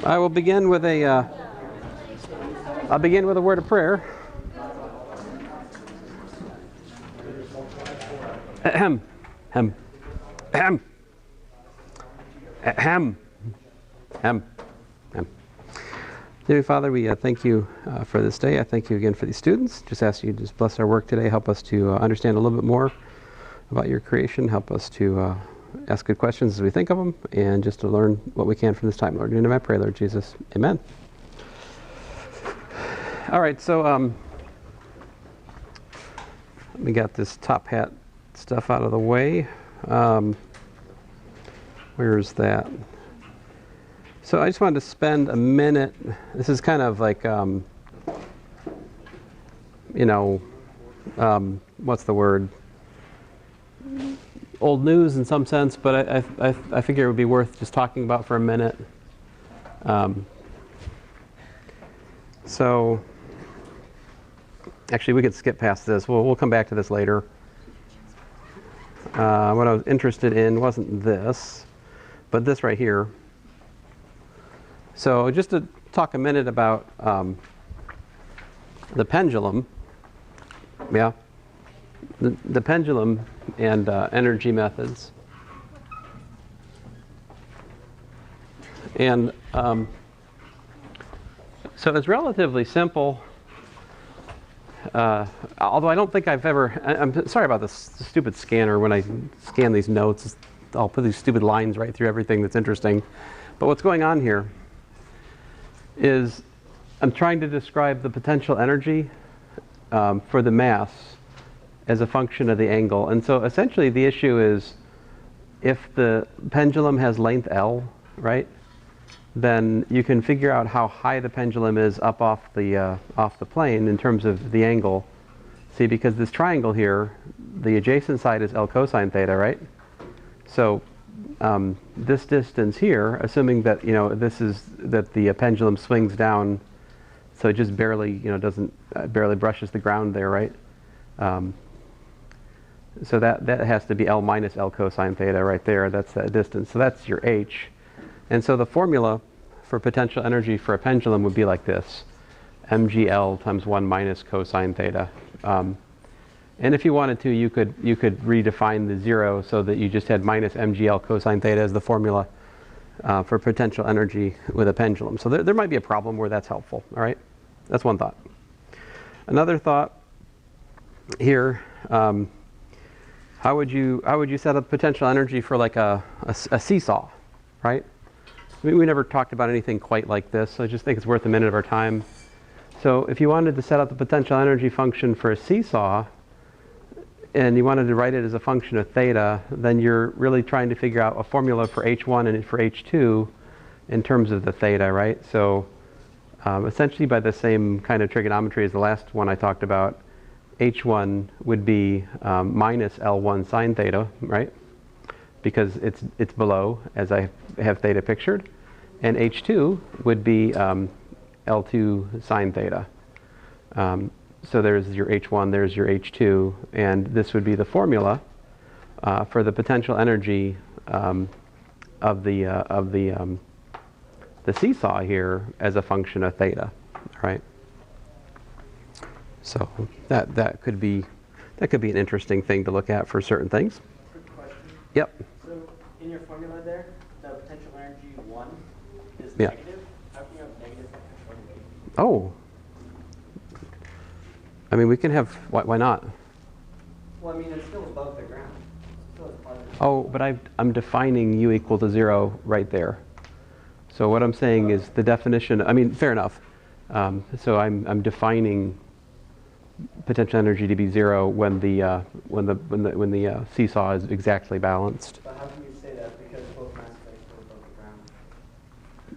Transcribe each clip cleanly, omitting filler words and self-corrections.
I will begin with I'll begin with a word of prayer. Ahem. Ahem. Ahem. Ahem. Ahem. Ahem. Dear Father, we thank you for this day. I thank you again for these students. Just ask you to just bless our work today. Help us to understand a little bit more about your creation. Help us to ask good questions as we think of them, and just to learn what we can from this time, Lord. In your name I pray, Lord Jesus. Amen. All right, so we got this top hat stuff out of the way. Where is that? So I just wanted to spend a minute. This is kind of like, what's the word? Old news in some sense, but I figure it would be worth just talking about for a minute. So actually, we could skip past this. We'll come back to this later. What I was interested in wasn't this, but this right here. So just to talk a minute about the pendulum. Yeah. The pendulum and energy methods. And so it's relatively simple. Although I don't think I've ever, I'm sorry about this stupid scanner. When I scan these notes, I'll put these stupid lines right through everything that's interesting. But what's going on here is I'm trying to describe the potential energy for the mass as a function of the angle. And so essentially the issue is, if the pendulum has length L, right, then you can figure out how high the pendulum is up off the plane in terms of the angle. See, because this triangle here, the adjacent side is L cosine theta, right? So this distance here, assuming that that the pendulum swings down, so it just barely barely brushes the ground there, right? So that has to be L minus L cosine theta right there. That's that distance. So that's your H. And so the formula for potential energy for a pendulum would be like this: mgl times 1 minus cosine theta. And if you wanted to, you could redefine the zero so that you just had minus mgl cosine theta as the formula for potential energy with a pendulum. So there might be a problem where that's helpful. All right, that's one thought. Another thought here. How would you set up potential energy for like a seesaw, right? I mean, we never talked about anything quite like this, so I just think it's worth a minute of our time. So if you wanted to set up the potential energy function for a seesaw, and you wanted to write it as a function of theta, then you're really trying to figure out a formula for H1 and for H2 in terms of the theta, right? So essentially by the same kind of trigonometry as the last one I talked about, H1 would be minus L1 sine theta, right? Because it's below, as I have theta pictured. And H2 would be L2 sine theta. So there's your H1, there's your H2, and this would be the formula for the potential energy of the seesaw here as a function of theta, right? So that could be an interesting thing to look at for certain things. Quick question. Yep. So in your formula there, the potential energy 1 is Yeah. negative. How can you have negative potential energy? Oh. I mean, we can have. Why not? Well, I mean, it's still above the ground. Still as part of the Oh, but I'm defining u equal to 0 right there. So what I'm saying is the definition. I mean, fair enough. So I'm defining potential energy to be 0 when the seesaw is exactly balanced. But how can you say that? Because both mass effects are above the ground.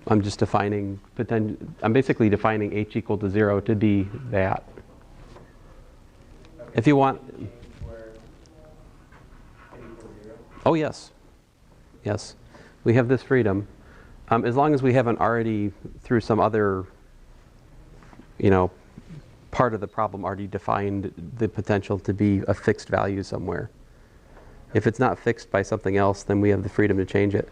I'm just defining I'm basically defining h equal to 0 to be that. Okay. If you want. Where n equals 0? Oh yes, yes, we have this freedom, as long as we haven't already, through some other, part of the problem, already defined the potential to be a fixed value somewhere. If it's not fixed by something else, then we have the freedom to change it.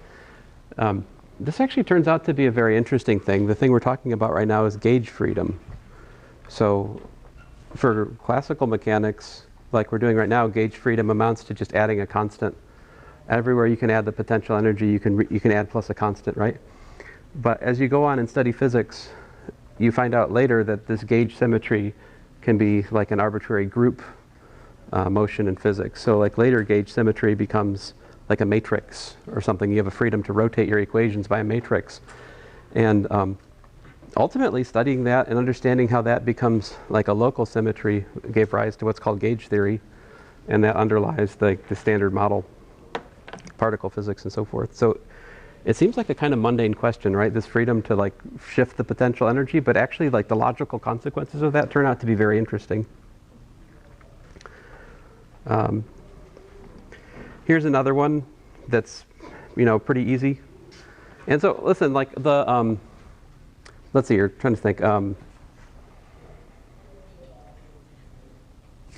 this actually turns out to be a very interesting thing. The thing we're talking about right now is gauge freedom. So for classical mechanics, like we're doing right now, gauge freedom amounts to just adding a constant. Everywhere you can add the potential energy, you can add plus a constant, right? But as you go on and study physics, you find out later that this gauge symmetry can be like an arbitrary group motion in physics. So like later gauge symmetry becomes like a matrix or something. You have a freedom to rotate your equations by a matrix. And ultimately studying that and understanding how that becomes like a local symmetry gave rise to what's called gauge theory. And that underlies the standard model, particle physics and so forth. So it seems like a kind of mundane question, right? This freedom to like shift the potential energy, but actually like the logical consequences of that turn out to be very interesting. Here's another one that's, pretty easy. And so listen, like the, let's see here, trying to think. I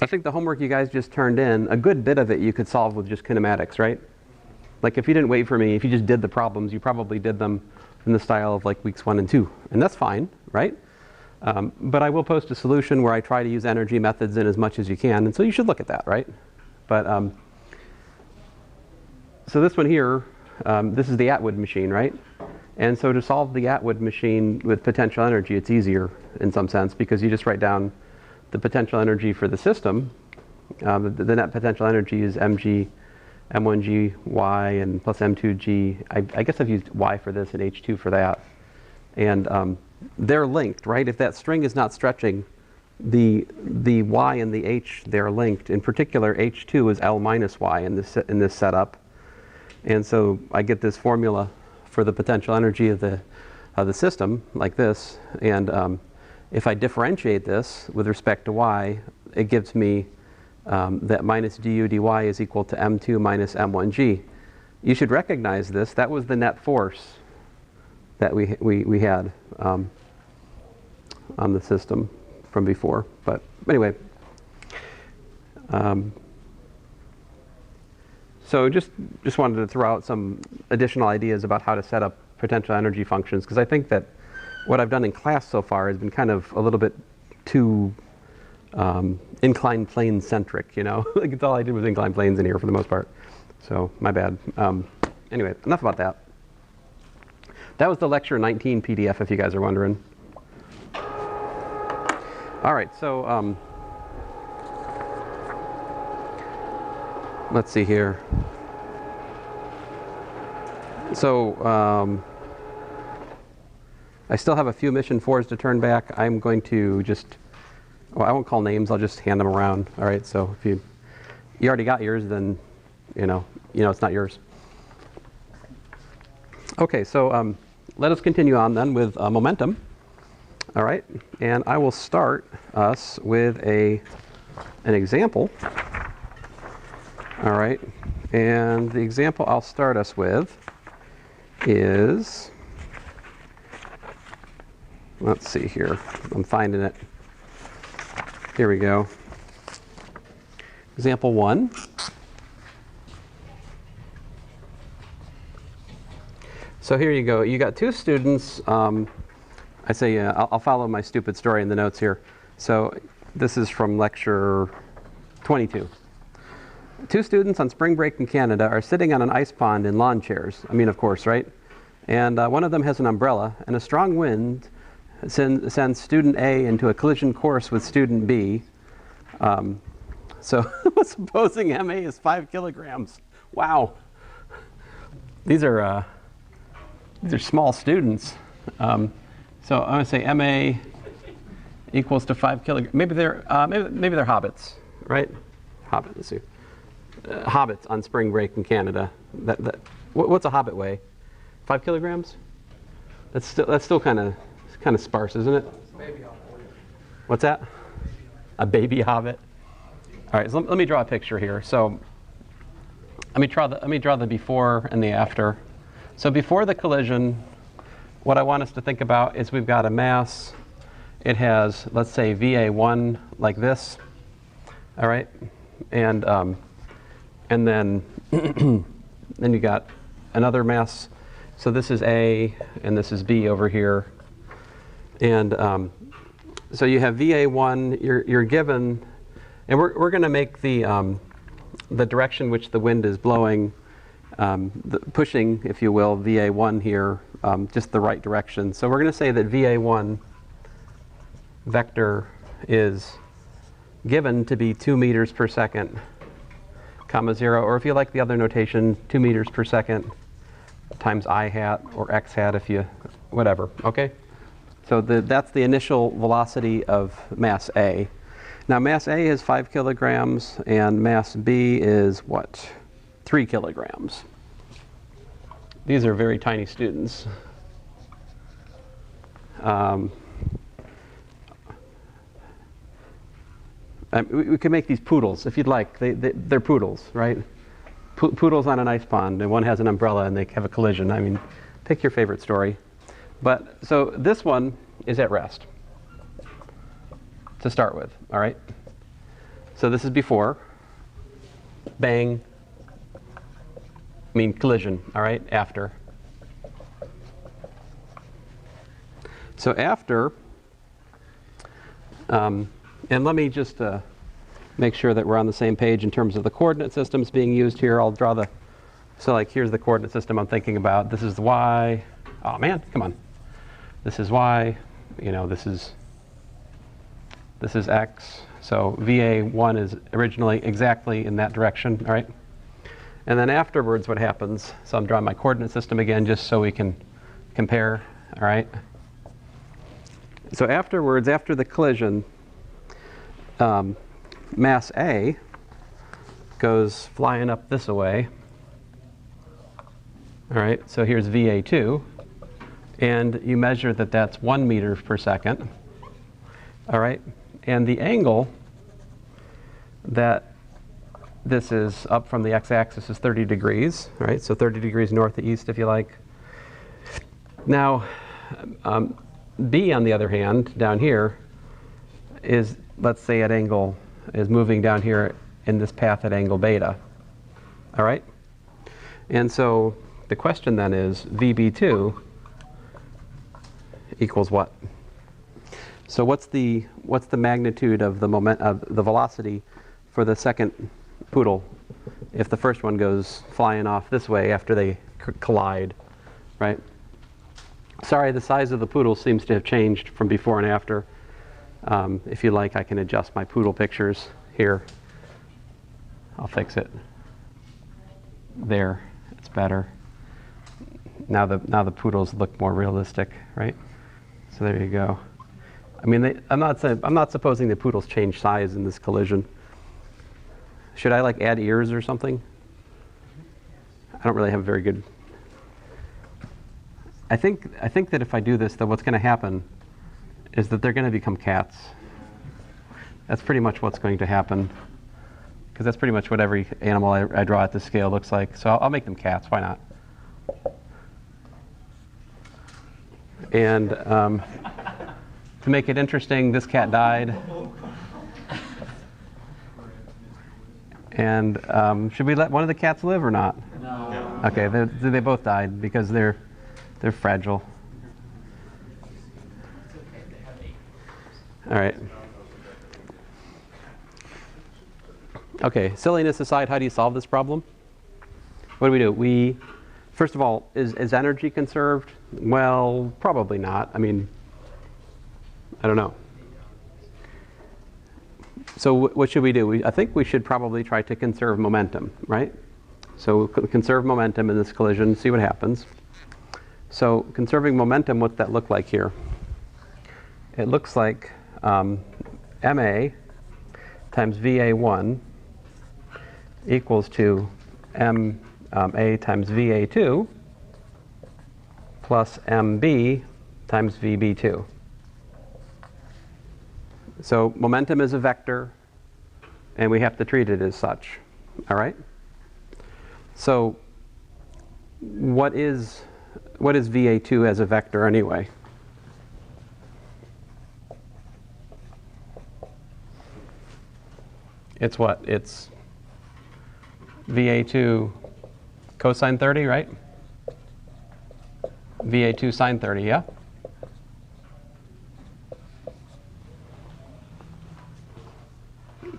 think the homework you guys just turned in, a good bit of it you could solve with just kinematics, right? Like if you didn't wait for me, if you just did the problems, you probably did them in the style of like weeks 1 and 2. And that's fine, right? But I will post a solution where I try to use energy methods in as much as you can. And so you should look at that, right? But so this one here, this is the Atwood machine, right? And so to solve the Atwood machine with potential energy, it's easier in some sense because you just write down the potential energy for the system. The net potential energy is mg m1g y and plus m2g. I guess I've used y for this and h2 for that. And they're linked, right? If that string is not stretching, the y and the h, they're linked. In particular, h2 is L minus y in this setup. And so I get this formula for the potential energy of the system like this. And if I differentiate this with respect to y, it gives me that minus du dy is equal to m2 minus m1g. You should recognize this. That was the net force that we had on the system from before. But anyway, so just wanted to throw out some additional ideas about how to set up potential energy functions, because I think that what I've done in class so far has been kind of a little bit too inclined plane centric, like it's all I did was inclined planes in here for the most part. So my bad. Anyway, enough about that. That was the lecture 19 PDF, if you guys are wondering. All right, so let's see here. So I still have a few mission 4s to turn back. I'm going to well, I won't call names. I'll just hand them around. All right. So if you already got yours, then it's not yours. Okay. So let us continue on then with momentum. All right. And I will start us with an example. All right. And the example I'll start us with is, let's see here. I'm finding it. Here we go. Example 1. So here you go. You got two students. I say I'll follow my stupid story in the notes here. So this is from lecture 22. Two students on spring break in Canada are sitting on an ice pond in lawn chairs. I mean, of course, right? And one of them has an umbrella, and a strong wind sends student A into a collision course with student B. So supposing MA is 5 kilograms. Wow. These are small students. So I'm going to say MA equals to 5 kilograms. Maybe they're hobbits, right? Hobbit. Let's see. Hobbits on spring break in Canada. What's a hobbit weigh? 5 kilograms? That's still kind of sparse, isn't it? Baby hobbit. What's that? A baby hobbit. All right. So let me draw a picture here. So let me draw the before and the after. So before the collision, what I want us to think about is we've got a mass. It has, let's say, VA1 like this. All right. And then then you got another mass. So this is A, and this is B over here. And so you have VA1, you're given, and we're going to make the direction which the wind is blowing, pushing, if you will, VA1 here, just the right direction. So we're going to say that VA1 vector is given to be 2 meters per second, comma 0, or if you like the other notation, 2 meters per second times I hat or X hat, if you, whatever, okay? So that's the initial velocity of mass A. Now mass A is 5 kilograms and mass B is what? 3 kilograms. These are very tiny students. We can make these poodles if you'd like. They're poodles, right? Poodles on an ice pond, and one has an umbrella and they have a collision. I mean, pick your favorite story. But so this one is at rest to start with, all right? So this is before. Bang. I mean collision, all right? After. So after, and let me just make sure that we're on the same page in terms of the coordinate systems being used here. I'll draw the, so like here's the coordinate system I'm thinking about. This is the Y. Oh man, come on. This is Y, you know, this is X. So VA1 is originally exactly in that direction, all right? And then afterwards what happens, so I'm drawing my coordinate system again just so we can compare, all right? So afterwards, after the collision, mass A goes flying up this way, all right? So here's VA2. And you measure that that's 1 meter per second, all right? And the angle that this is up from the x-axis is 30 degrees, right? So 30 degrees north to east, if you like. Now, B, on the other hand, down here, is, let's say, at angle, is moving down here in this path at angle beta, all right? And so the question then is, VB2 equals what? So what's the magnitude of the moment of the velocity for the second poodle if the first one goes flying off this way after they collide, right? Sorry, the size of the poodle seems to have changed from before and after. If you like, I can adjust my poodle pictures here. I'll fix it. There, it's better. Now the poodles look more realistic, right? So there you go. I mean, I'm not supposing the poodles change size in this collision. Should I like add ears or something? I don't really have very good. I think that if I do this, then what's going to happen is that they're going to become cats. That's pretty much what's going to happen, because that's pretty much what every animal I draw at this scale looks like. So I'll make them cats. Why not? And to make it interesting, this cat died. And should we let one of the cats live or not? No. Okay, they both died because they're fragile. All right. Okay, silliness aside, how do you solve this problem? What do? First of all, is energy conserved? Well, probably not. I mean, I don't know. So what should we do? I think we should probably try to conserve momentum, right? So conserve momentum in this collision, see what happens. So conserving momentum, what's that look like here? It looks like MA times VA1 equals to MA times VA2 plus MB times VB2. So momentum is a vector, and we have to treat it as such, all right? So what is VA2 as a vector anyway? It's what? It's VA2 cosine 30, right? VA2 sine 30, yeah?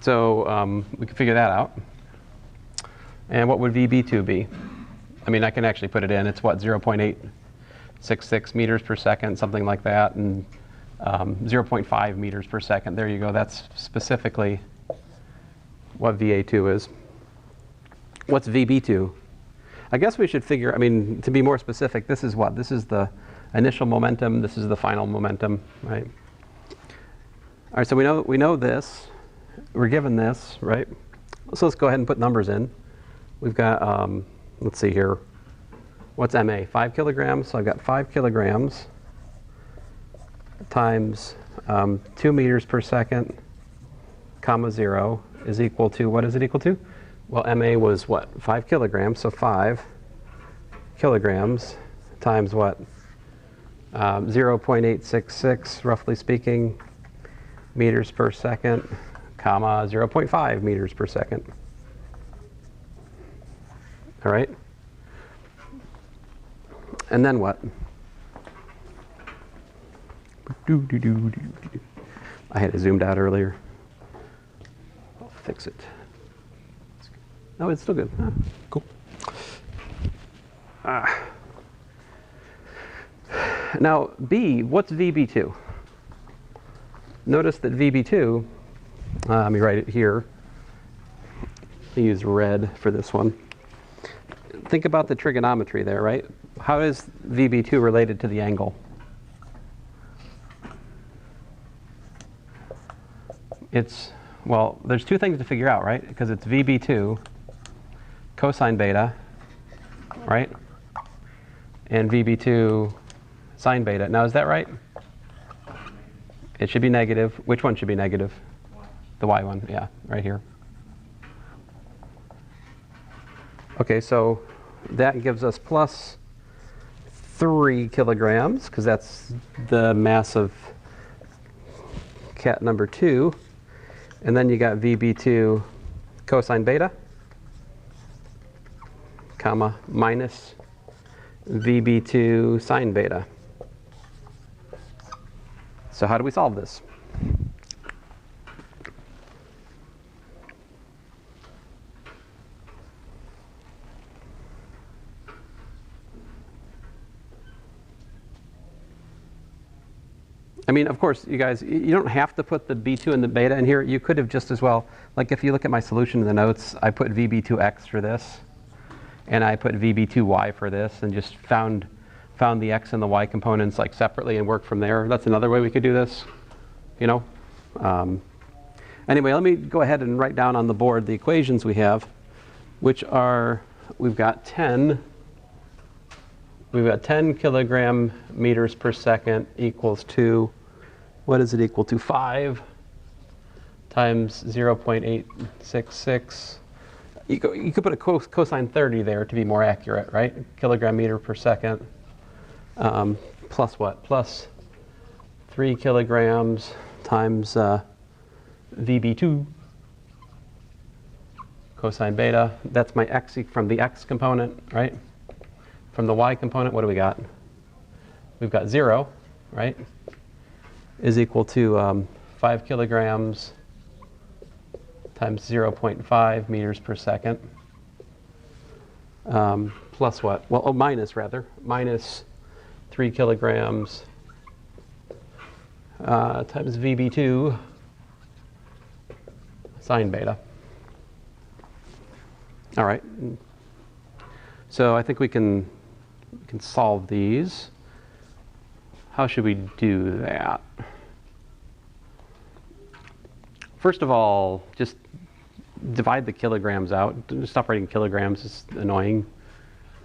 So we can figure that out. And what would VB2 be? I mean, I can actually put it in. It's what, 0.866 meters per second, something like that, and 0.5 meters per second. There you go. That's specifically what VA2 is. What's VB2? I guess we should figure, I mean, to be more specific, this is what? This is the initial momentum. This is the final momentum, right? All right, so we know this. We're given this, right? So let's go ahead and put numbers in. We've got, let's see here. What's MA? 5 kilograms. So I've got 5 kilograms times 2 meters per second, comma 0 is equal to, what is it equal to? Well, MA was what? 5 kilograms. So 5 kilograms times what? 0.866, roughly speaking, meters per second, comma 0.5 meters per second. All right? And then what? I had it zoomed out earlier. I'll fix it. No, it's still good. Ah, cool. Now, B, what's VB2? Notice that VB2, let me write it here. I use red for this one. Think about the trigonometry there, right? How is VB2 related to the angle? It's, well, there's two things to figure out, right? Because it's VB2 cosine beta, right? And VB2 sine beta. Now, is that right? It should be negative. Which one should be negative? The y one, yeah, right here. Okay, so that gives us plus 3 kilograms, because that's the mass of cat number 2. And then you got VB2 cosine beta, comma, minus VB2 sine beta. So how do we solve this? I mean, of course, you guys, you don't have to put the B2 and the beta in here. You could have just as well, like if you look at my solution in the notes, I put VB2x for this, and I put VB2y for this, and just found the x and the y components like separately and worked from there. That's another way we could do this, you know. Anyway, let me go ahead and write down on the board the equations we have, which are, we've got 10 kilogram meters per second equals to, what is it equal to? 5 times 0.866. You could put a cosine 30 there to be more accurate, right? Kilogram meter per second. Plus what? Plus 3 kilograms times VB2 cosine beta. That's my x from the x component, right? From the y component, what do we got? We've got 0, right? Is equal to 5 kilograms times 0.5 meters per second. Plus what? Well, oh, minus rather. Minus 3 kilograms times VB2 sine beta. All right. So I think we can solve these. How should we do that? First of all, just divide the kilograms out. Stop writing kilograms, it's annoying.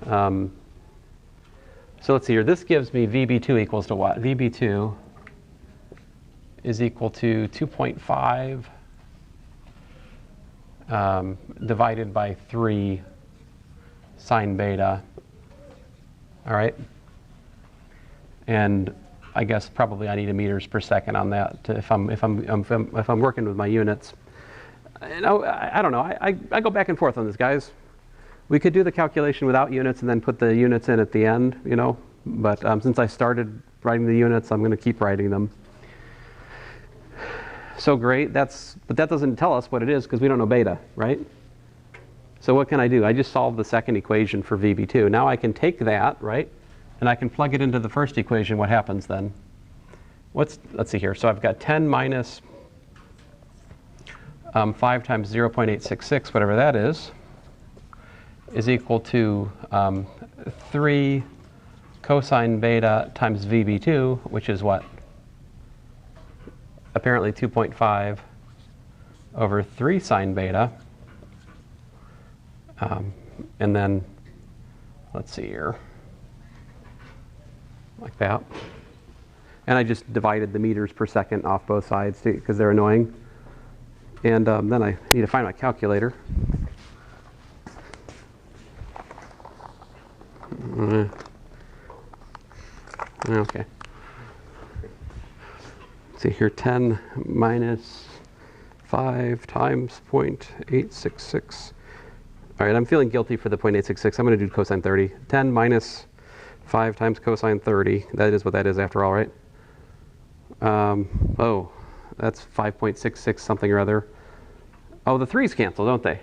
So let's see here. This gives me VB2 equals to what? VB2 is equal to 2.5 divided by 3 sine beta. All right. And I guess probably I need a meters per second on that if I'm working with my units. I don't know. I go back and forth on this, guys. We could do the calculation without units and then put the units in at the end, you know. But since I started writing the units, I'm going to keep writing them. So great, but that doesn't tell us what it is because we don't know beta, right? So what can I do? I just solved the second equation for VB2. Now I can take that, right? And I can plug it into the first equation. What happens then? Let's see here. So I've got 10 minus 5 times 0.866, whatever that is equal to 3 cosine beta times VB2, which is what? Apparently 2.5 over 3 sine beta. And then, let's see here, like that. And I just divided the meters per second off both sides because they're annoying. And then I need to find my calculator. Okay. See here, 10 minus 5 times 0.866. All right, I'm feeling guilty for the 0.866. I'm going to do cosine 30. 10 minus 5 times cosine 30. That is what that is after all, right? Oh, that's 5.66 something or other. Oh, the 3's cancel, don't they?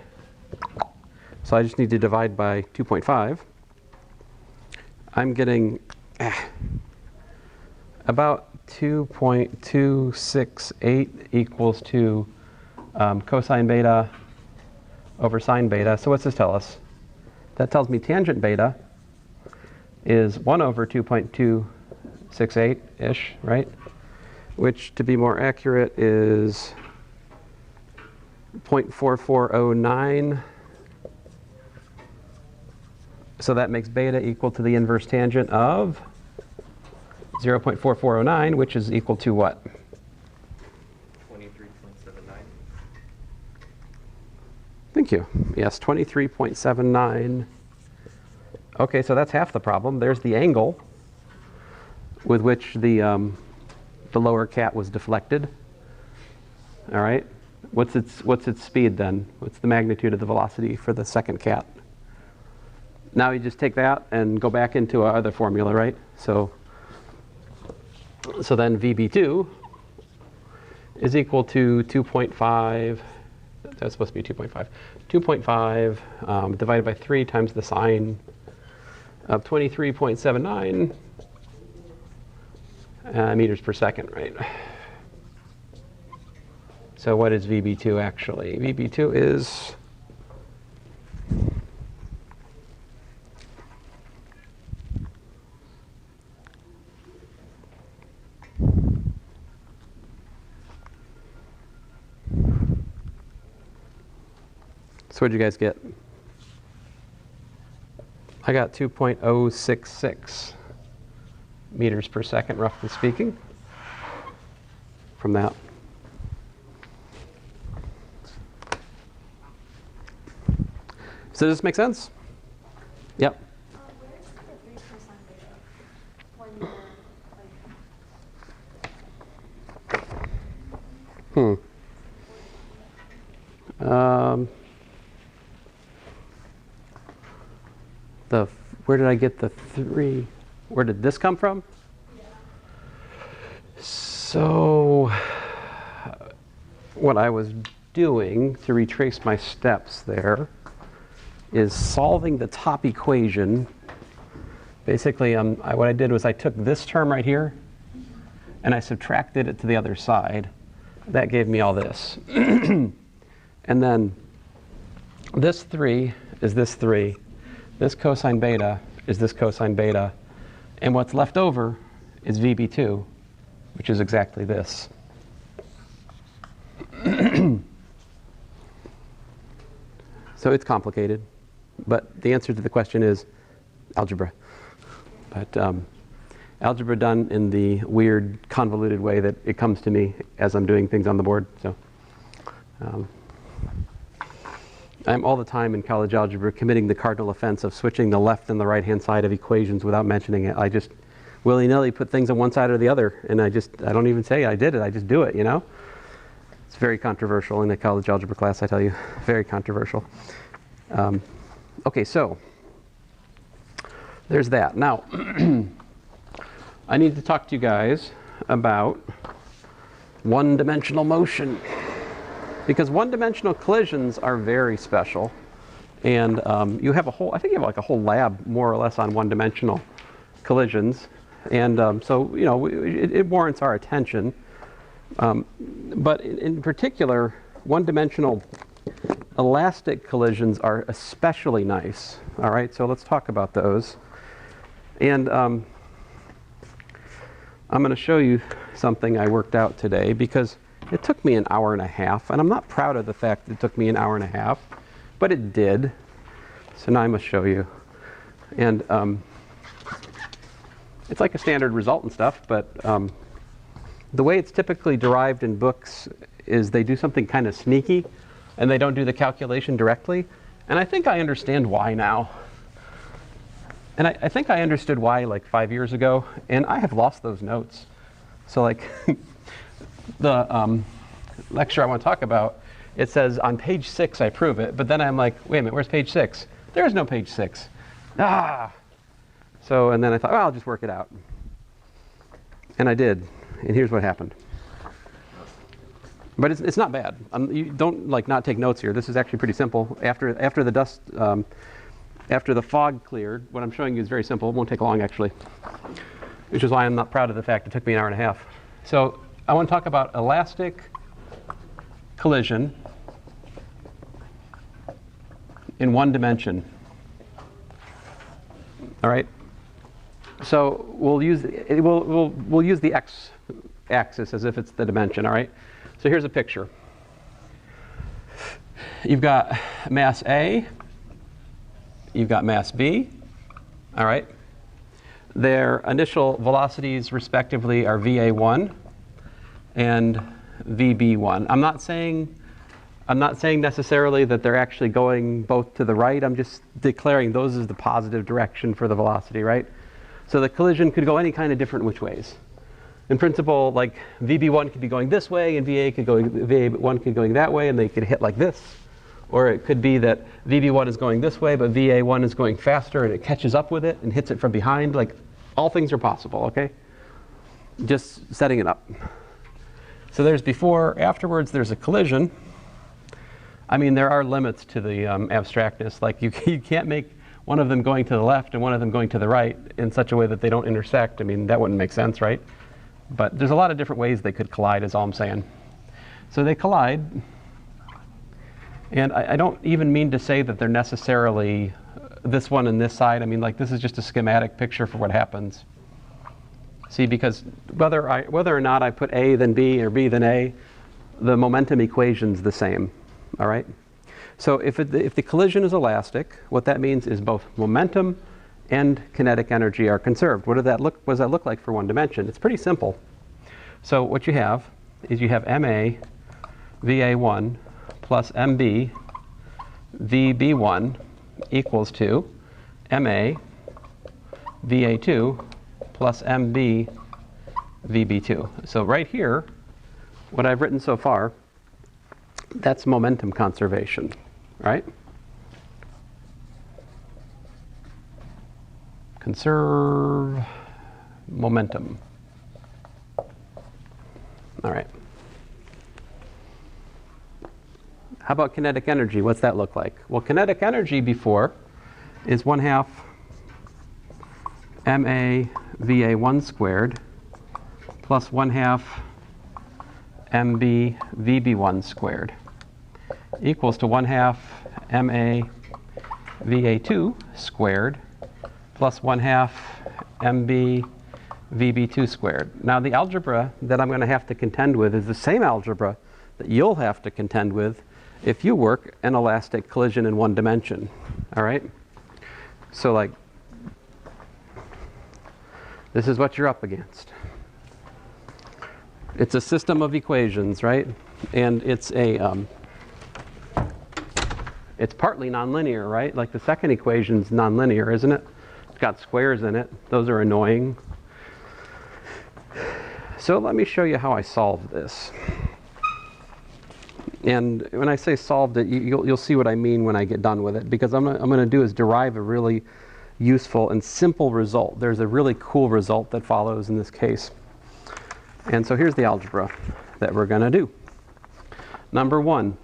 So I just need to divide by 2.5. I'm getting about 2.268 equals to cosine beta over sine beta. So what's this tell us? That tells me tangent beta is 1 over 2.268-ish, right? Which, to be more accurate, is 0.4409. So that makes beta equal to the inverse tangent of 0.4409, which is equal to what? 23.79. Thank you. Yes, 23.79. Okay, so that's half the problem. There's the angle with which the lower cat was deflected. All right. What's its speed then? What's the magnitude of the velocity for the second cat? Now you just take that and go back into our other formula, right? So then VB2 is equal to 2.5. That's supposed to be 2.5. 2.5 divided by 3 times the sine of 23.79 meters per second, right? So what is VB2 actually? VB2 is so what'd you guys get? I got 2.066 meters per second, roughly speaking, from that. So does this make sense? Yep. Where's the 3% beta when you're Where did I get the 3? Where did this come from? Yeah. So what I was doing to retrace my steps there is solving the top equation. Basically, what I did was I took this term right here and I subtracted it to the other side. That gave me all this. And then this 3 is this 3. This cosine beta is this cosine beta. And what's left over is VB2, which is exactly this. So it's complicated, but the answer to the question is algebra. But algebra done in the weird, convoluted way that it comes to me as I'm doing things on the board. So I'm all the time in college algebra committing the cardinal offense of switching the left and the right-hand side of equations without mentioning it. I just willy-nilly put things on one side or the other, and I don't even say I did it. I just do it, you know? It's very controversial in a college algebra class, I tell you. Very controversial. Okay, so there's that. Now, I need to talk to you guys about one-dimensional motion. Because one-dimensional collisions are very special. And you have a whole, I think you have like a whole lab more or less on one-dimensional collisions. And so, you know, it warrants our attention. But in particular, one-dimensional elastic collisions are especially nice. All right, so let's talk about those. And I'm going to show you something I worked out today because it took me an hour and a half, and I'm not proud of the fact that it took me an hour and a half, but it did. So now I must show you. And it's like a standard result and stuff, but the way it's typically derived in books is they do something kind of sneaky, and they don't do the calculation directly. And I think I understand why now. And I think I understood why like 5 years ago, and I have lost those notes. So like the lecture I want to talk about, it says on page 6 I prove it, but then I'm like, wait a minute, where's page 6? There is no page 6. So, and then I thought, well, I'll just work it out. And I did, and here's what happened. But it's not bad. You don't like not take notes here. This is actually pretty simple. After the dust, after the fog cleared, what I'm showing you is very simple. It won't take long, actually, which is why I'm not proud of the fact it took me an hour and a half. So I want to talk about elastic collision in one dimension. All right. So we'll use the x-axis as if it's the dimension. All right. So here's a picture. You've got mass A. You've got mass B. All right. Their initial velocities, respectively, are VA1 and VB1. I'm not saying necessarily that they're actually going both to the right. I'm just declaring those as the positive direction for the velocity, right? So the collision could go any kind of different which ways. In principle, like VB1 could be going this way, and VA1 could be going that way, and they could hit like this. Or it could be that VB1 is going this way, but VA1 is going faster, and it catches up with it and hits it from behind. Like, all things are possible, okay? Just setting it up. So there's before, afterwards, there's a collision. I mean, there are limits to the abstractness. Like, you can't make one of them going to the left and one of them going to the right in such a way that they don't intersect. I mean, that wouldn't make sense, right? But there's a lot of different ways they could collide, is all I'm saying. So they collide. And I don't even mean to say that they're necessarily this one and this side. I mean, like, this is just a schematic picture for what happens. See, because whether or not I put A then B or B then A, the momentum equation's the same. All right? So if the collision is elastic, what that means is both momentum and kinetic energy are conserved. What does that look like for one dimension? It's pretty simple. So what you have is you have MA VA1 plus MB VB1 equals to MA VA2 plus MB VB2. So right here, what I've written so far, that's momentum conservation, right? Conserve momentum. All right. How about kinetic energy? What's that look like? Well, kinetic energy before is 1/2 MA VA1 squared plus 1/2 MB VB1 squared equals to 1/2 MA VA2 squared plus 1/2 MB VB2 squared. Now the algebra that I'm going to have to contend with is the same algebra that you'll have to contend with if you work an elastic collision in one dimension. All right? So like, this is what you're up against. It's a system of equations, right? And it's it's partly nonlinear, right? Like the second equation's nonlinear, isn't it? It's got squares in it. Those are annoying. So let me show you how I solved this. And when I say solved it, you'll see what I mean when I get done with it, because I'm going to do is derive a really useful and simple result. There's a really cool result that follows in this case. And so here's the algebra that we're going to do. Number one,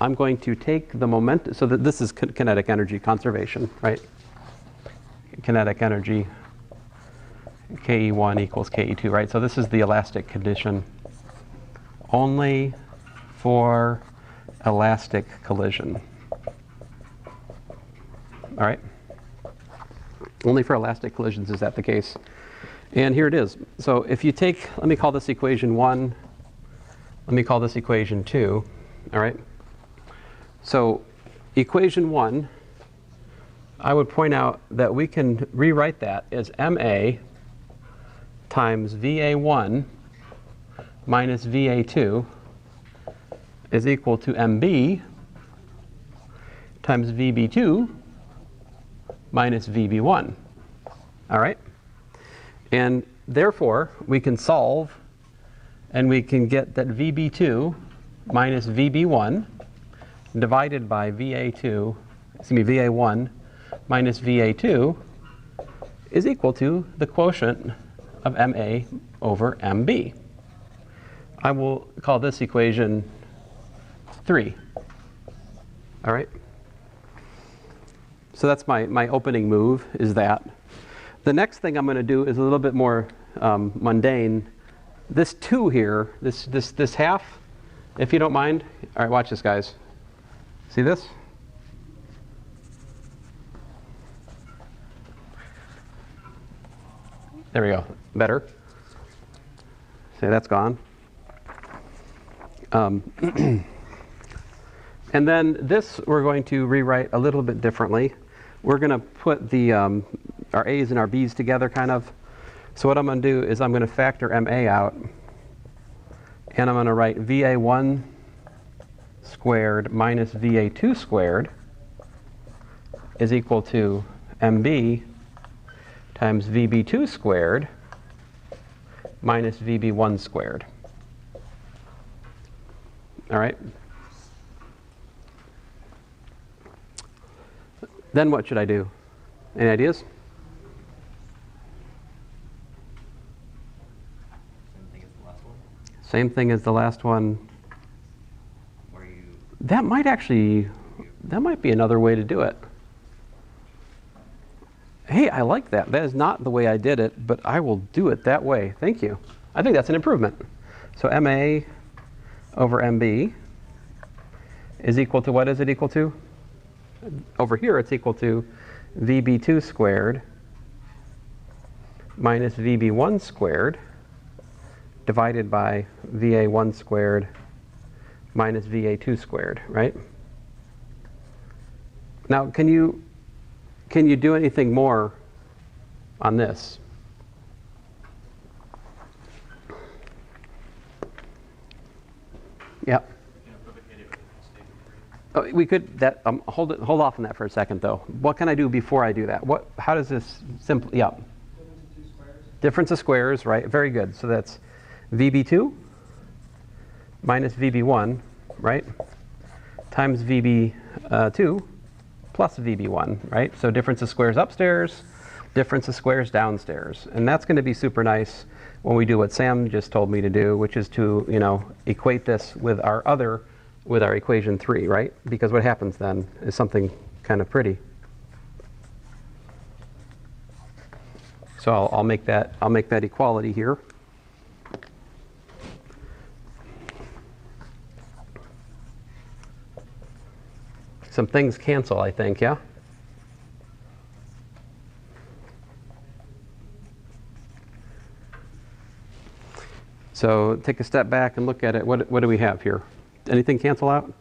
I'm going to take the momentum, so that this is kinetic energy conservation, right? Kinetic energy, KE1 equals KE2, right? So this is the elastic condition only for elastic collision. All right? Only for elastic collisions is that the case. And here it is. So if you take, let me call this equation 1, let me call this equation 2, all right? So equation 1, I would point out that we can rewrite that as MA times VA1 minus VA2 is equal to MB times VB2 minus VB1. All right? And therefore, we can solve and we can get that VB2 minus VB1 divided by VA1 minus VA2 is equal to the quotient of MA over MB. I will call this equation 3. All right? So that's my opening move, is that. The next thing I'm going to do is a little bit more mundane. This 2 here, this half, if you don't mind. All right, watch this, guys. See this? There we go. Better. See, that's gone. And then this we're going to rewrite a little bit differently. We're going to put the our A's and our B's together, kind of. So what I'm going to do is I'm going to factor MA out, and I'm going to write VA1 squared minus VA2 squared is equal to MB times VB2 squared minus VB1 squared. All right? Then what should I do? Any ideas? Same thing as the last one. That might be another way to do it. Hey, I like that. That is not the way I did it, but I will do it that way. Thank you. I think that's an improvement. So MA over MB is equal to, what is it equal to? Over here it's equal to VB2 squared minus VB1 squared divided by VA1 squared minus VA2 squared, right? Now, can you do anything more on this? Yep. Oh, we could hold off on that for a second, though. What can I do before I do that? How does this simply? Yeah. Difference of squares, right? Very good. So that's VB2 minus VB1, right? Times VB2 plus VB1, right? So difference of squares upstairs, difference of squares downstairs. And that's going to be super nice when we do what Sam just told me to do, which is to, equate this with our equation 3, right? Because what happens then is something kind of pretty. So I'll make that equality here. Some things cancel, I think, yeah? So take a step back and look at it. What do we have here? Anything cancel out?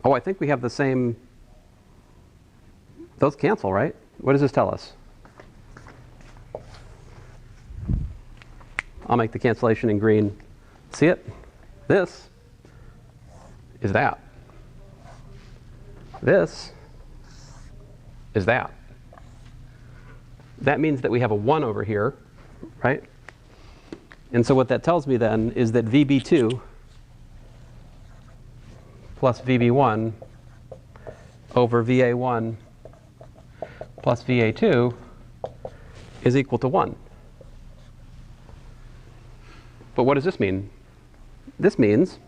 Oh, I think we have the same. Those cancel, right? What does this tell us? I'll make the cancellation in green. See it? This is that. This is that. That means that we have a 1 over here, right? And so what that tells me then is that VB2 plus VB1 over VA1 plus VA2 is equal to 1. But what does this mean? This means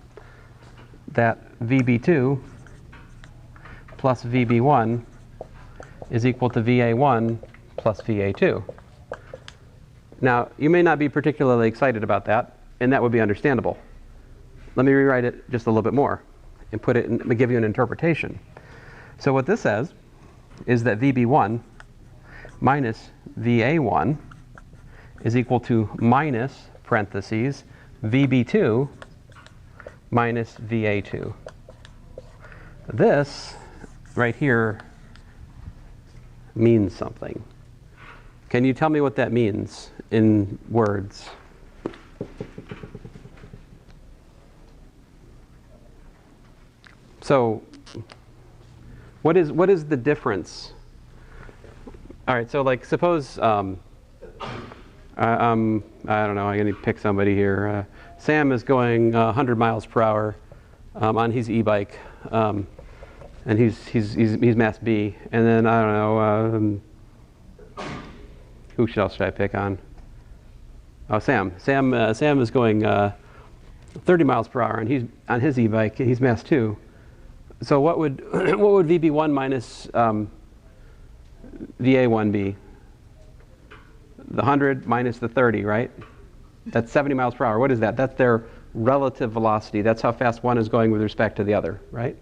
that VB2 plus VB1 is equal to VA1 plus VA2. Now, you may not be particularly excited about that, and that would be understandable. Let me rewrite it just a little bit more and put it in, give you an interpretation. So what this says is that VB1 minus VA1 is equal to minus, parentheses, VB2 minus VA2. This right here means something. Can you tell me what that means in words? So what is the difference? All right, so like suppose, I don't know, I'm going to pick somebody here. Sam is going 100 miles per hour on his e-bike, and he's mass B. And then, I don't know, who else should I pick on? Oh, Sam. Sam is going 30 miles per hour, and he's on his e-bike, he's mass 2. So what would VB1 minus VA1 be? The 100 minus the 30, right? That's 70 miles per hour. What is that? That's their relative velocity. That's how fast one is going with respect to the other, right?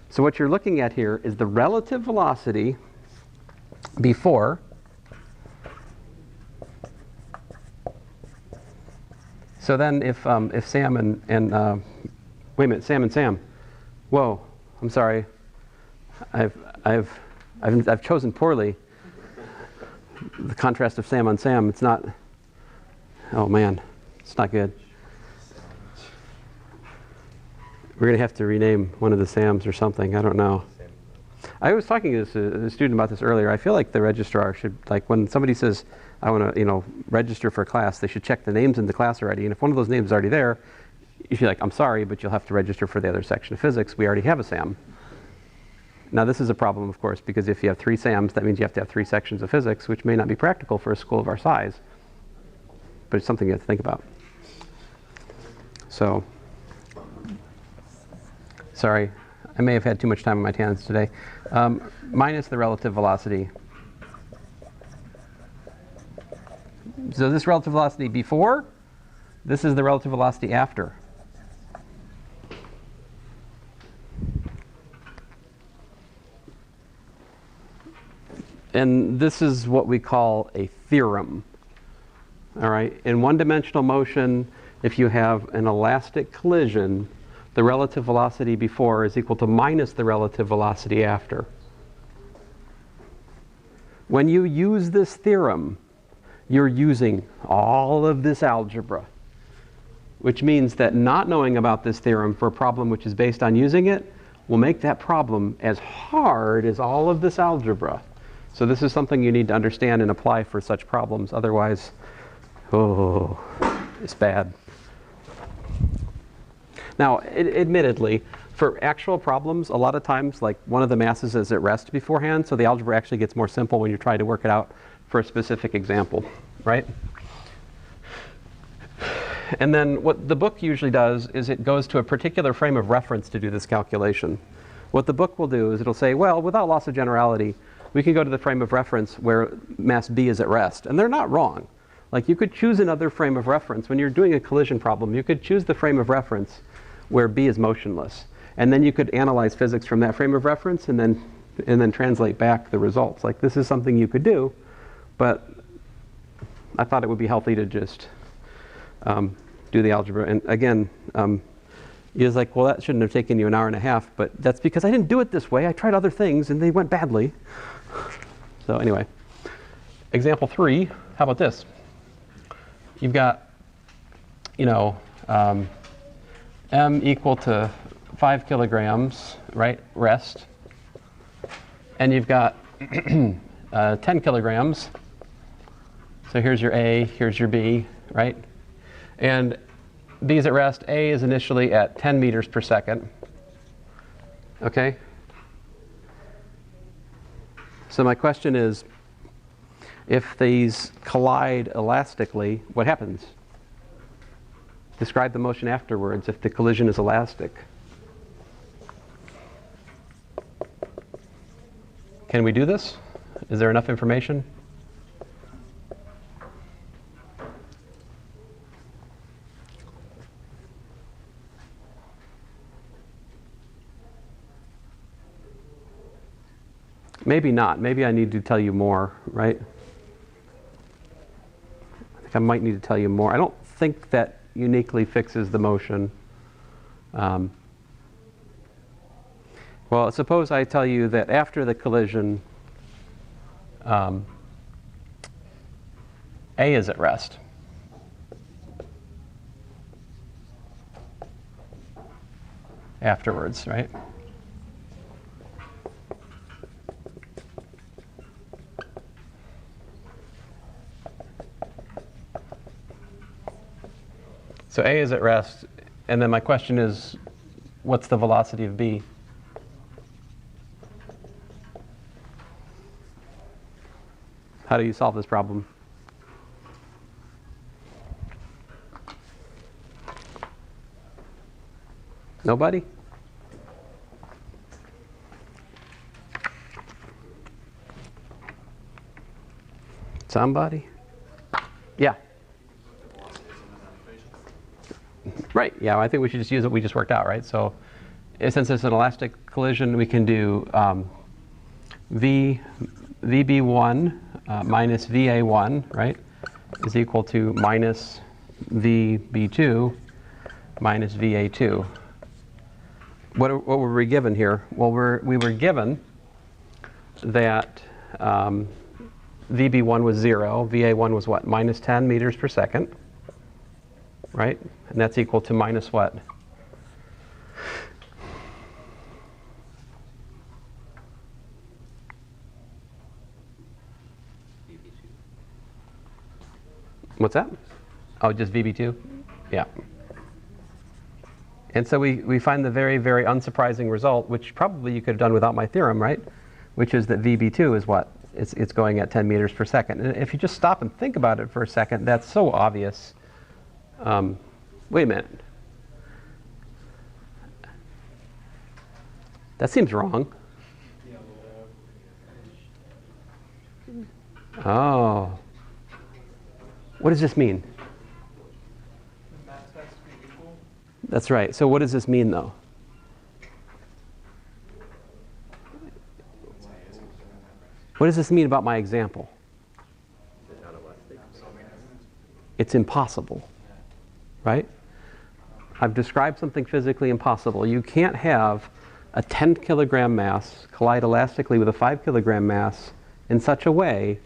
So what you're looking at here is the relative velocity before so then if Sam and wait a minute, Sam and Sam. Whoa, I'm sorry. I've chosen poorly. The contrast of Sam on Sam, it's not, oh man, it's not good. We're going to have to rename one of the Sams or something, I don't know. I was talking to a student about this earlier. I feel like the registrar should, like when somebody says, I want to, register for a class, they should check the names in the class already. And if one of those names is already there, you should be like, I'm sorry, but you'll have to register for the other section of physics. We already have a Sam. Now this is a problem, of course, because if you have 3 SAMs, that means you have to have 3 sections of physics, which may not be practical for a school of our size. But it's something you have to think about. So, sorry, I may have had too much time on my hands today. Minus the relative velocity. So this relative velocity before, this is the relative velocity after. And this is what we call a theorem. All right, in one-dimensional motion, if you have an elastic collision, the relative velocity before is equal to minus the relative velocity after. When you use this theorem, you're using all of this algebra, which means that not knowing about this theorem for a problem which is based on using it will make that problem as hard as all of this algebra. So this is something you need to understand and apply for such problems. Otherwise, oh, it's bad. Now, admittedly, for actual problems, a lot of times, like one of the masses is at rest beforehand, so the algebra actually gets more simple when you try to work it out for a specific example, right? And then what the book usually does is it goes to a particular frame of reference to do this calculation. What the book will do is it'll say, well, without loss of generality, we can go to the frame of reference where mass B is at rest. And they're not wrong. Like you could choose another frame of reference. When you're doing a collision problem, you could choose the frame of reference where B is motionless. And then you could analyze physics from that frame of reference and then translate back the results. Like this is something you could do, but I thought it would be healthy to just do the algebra. And again, he was like, well, that shouldn't have taken you an hour and a half, but that's because I didn't do it this way. I tried other things and they went badly. So anyway, example 3, how about this? You've got, m equal to 5 kilograms, right, rest. And you've got 10 kilograms. So here's your A, here's your B, right? And B is at rest, A is initially at 10 meters per second. Okay? So my question is, if these collide elastically, what happens? Describe the motion afterwards if the collision is elastic. Can we do this? Is there enough information? Maybe not. Maybe I need to tell you more, right? I think I might need to tell you more. I don't think that uniquely fixes the motion. Well, suppose I tell you that after the collision, A is at rest. Afterwards, right? So A is at rest, and then my question is, what's the velocity of B? How do you solve this problem? Nobody? Somebody? Yeah. Right, yeah, I think we should just use what we just worked out, right? So since it's an elastic collision, we can do VB1 minus VA1, right, is equal to minus VB2 minus VA2. What were we given here? Well, we were given that VB1 was 0, VA1 was what? Minus 10 meters per second, right? And that's equal to minus what? What's that? Oh, just VB2? Yeah. And so we find the very, very unsurprising result, which probably you could have done without my theorem, right? Which is that VB2 is what? It's going at 10 meters per second. And if you just stop and think about it for a second, that's so obvious. Wait a minute. That seems wrong. Oh. What does this mean? The mass has to be equal. That's right. So what does this mean, though? What does this mean about my example? It's impossible, right? I've described something physically impossible. You can't have a 10 kilogram mass collide elastically with a 5 kilogram mass in such a way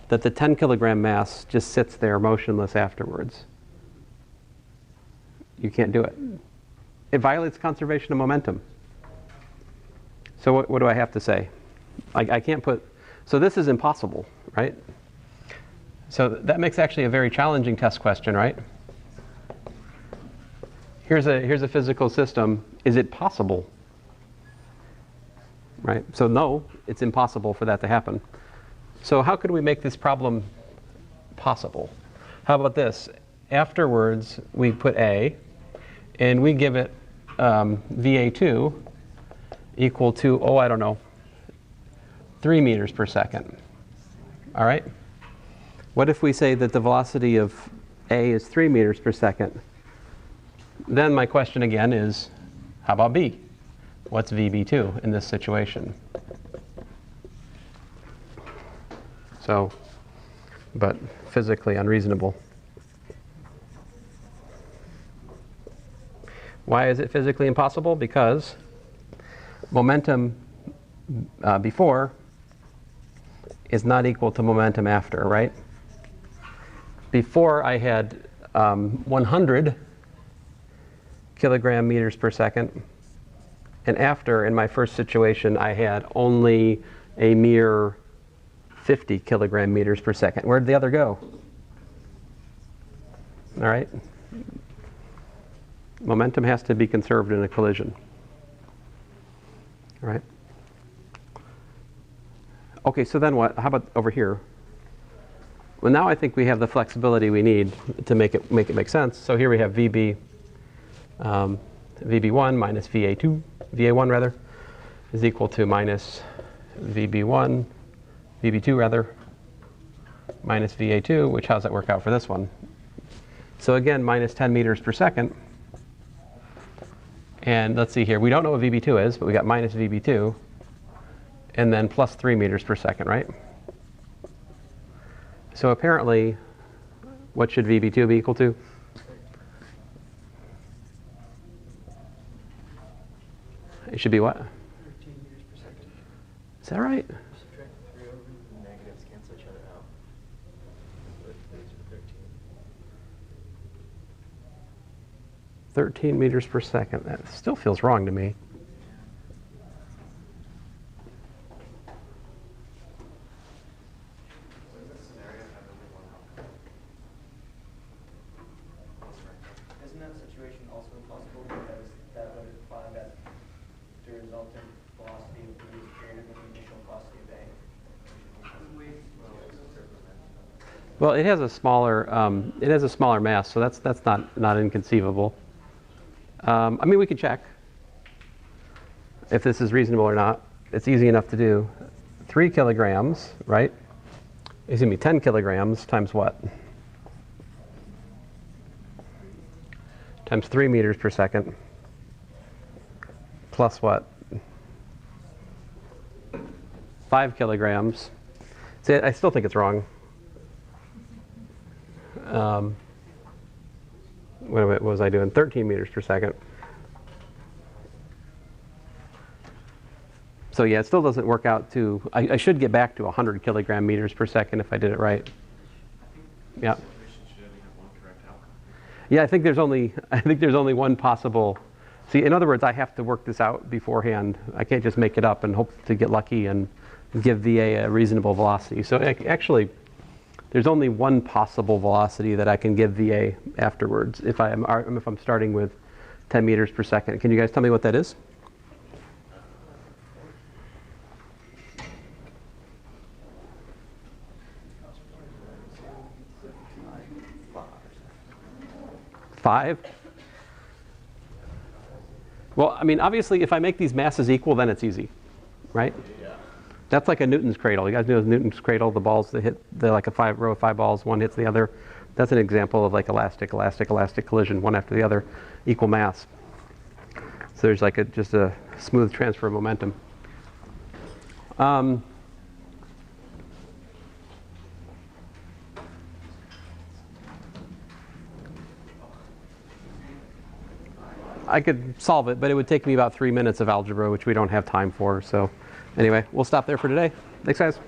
that the 10 kilogram mass just sits there motionless afterwards. You can't do it. It violates conservation of momentum. So what do I have to say? I can't put, so this is impossible, right? So that makes actually a very challenging test question, right? Here's a physical system. Is it possible? Right? So no, it's impossible for that to happen. So how could we make this problem possible? How about this? Afterwards, we put A, and we give it VA2 equal to, oh, I don't know, 3 meters per second. All right? What if we say that the velocity of A is 3 meters per second? Then my question again is, how about B? What's VB2 in this situation? So, but physically unreasonable. Why is it physically impossible? Because momentum before is not equal to momentum after, right? Before I had 100 kilogram meters per second, and after, in my first situation, I had only a mere 50 kilogram meters per second. Where did the other go? All right? Momentum has to be conserved in a collision. right? Okay, so then what? How about over here? Well, now I think we have the flexibility we need to make it make sense. So here we have VB1 minus VA1 rather, is equal to minus VB2 rather, minus VA2, which how's that work out for this one? So again, minus 10 meters per second. And let's see here, we don't know what VB2 is, but we got minus VB2, and then plus 3 meters per second, right? So apparently, what should VB2 be equal to? It should be what? 13 meters per second. Is that right? Subtract 3 over, the negatives cancel each other out. So it leaves with 13. 13 meters per second. That still feels wrong to me. Isn't that situation also impossible because that would imply that the resultant velocity of B is greater than the initial velocity of A? Well, it has a smaller mass, so that's not inconceivable. I mean, we could check if this is reasonable or not. It's easy enough to do. 3 kilograms, right? Excuse me, 10 kilograms times what? Times 3 meters per second. Plus what? 5 kilograms. See, I still think it's wrong. What was I doing? 13 meters per second. So yeah, it still doesn't work out to, I should get back to 100 kilogram meters per second if I did it right. Yeah. Yeah, I think there's only one possible. See, in other words, I have to work this out beforehand. I can't just make it up and hope to get lucky and give VA a reasonable velocity. So actually, there's only one possible velocity that I can give VA afterwards if I'm starting with 10 meters per second. Can you guys tell me what that is? Five? Well, I mean, obviously, if I make these masses equal, then it's easy, right? Yeah. That's like a Newton's cradle. You guys know Newton's cradle, the balls that hit, they're like a row of 5 balls, one hits the other. That's an example of like elastic collision, one after the other, equal mass. So there's like just a smooth transfer of momentum. I could solve it, but it would take me about 3 minutes of algebra, which we don't have time for. So anyway, we'll stop there for today. Thanks, guys.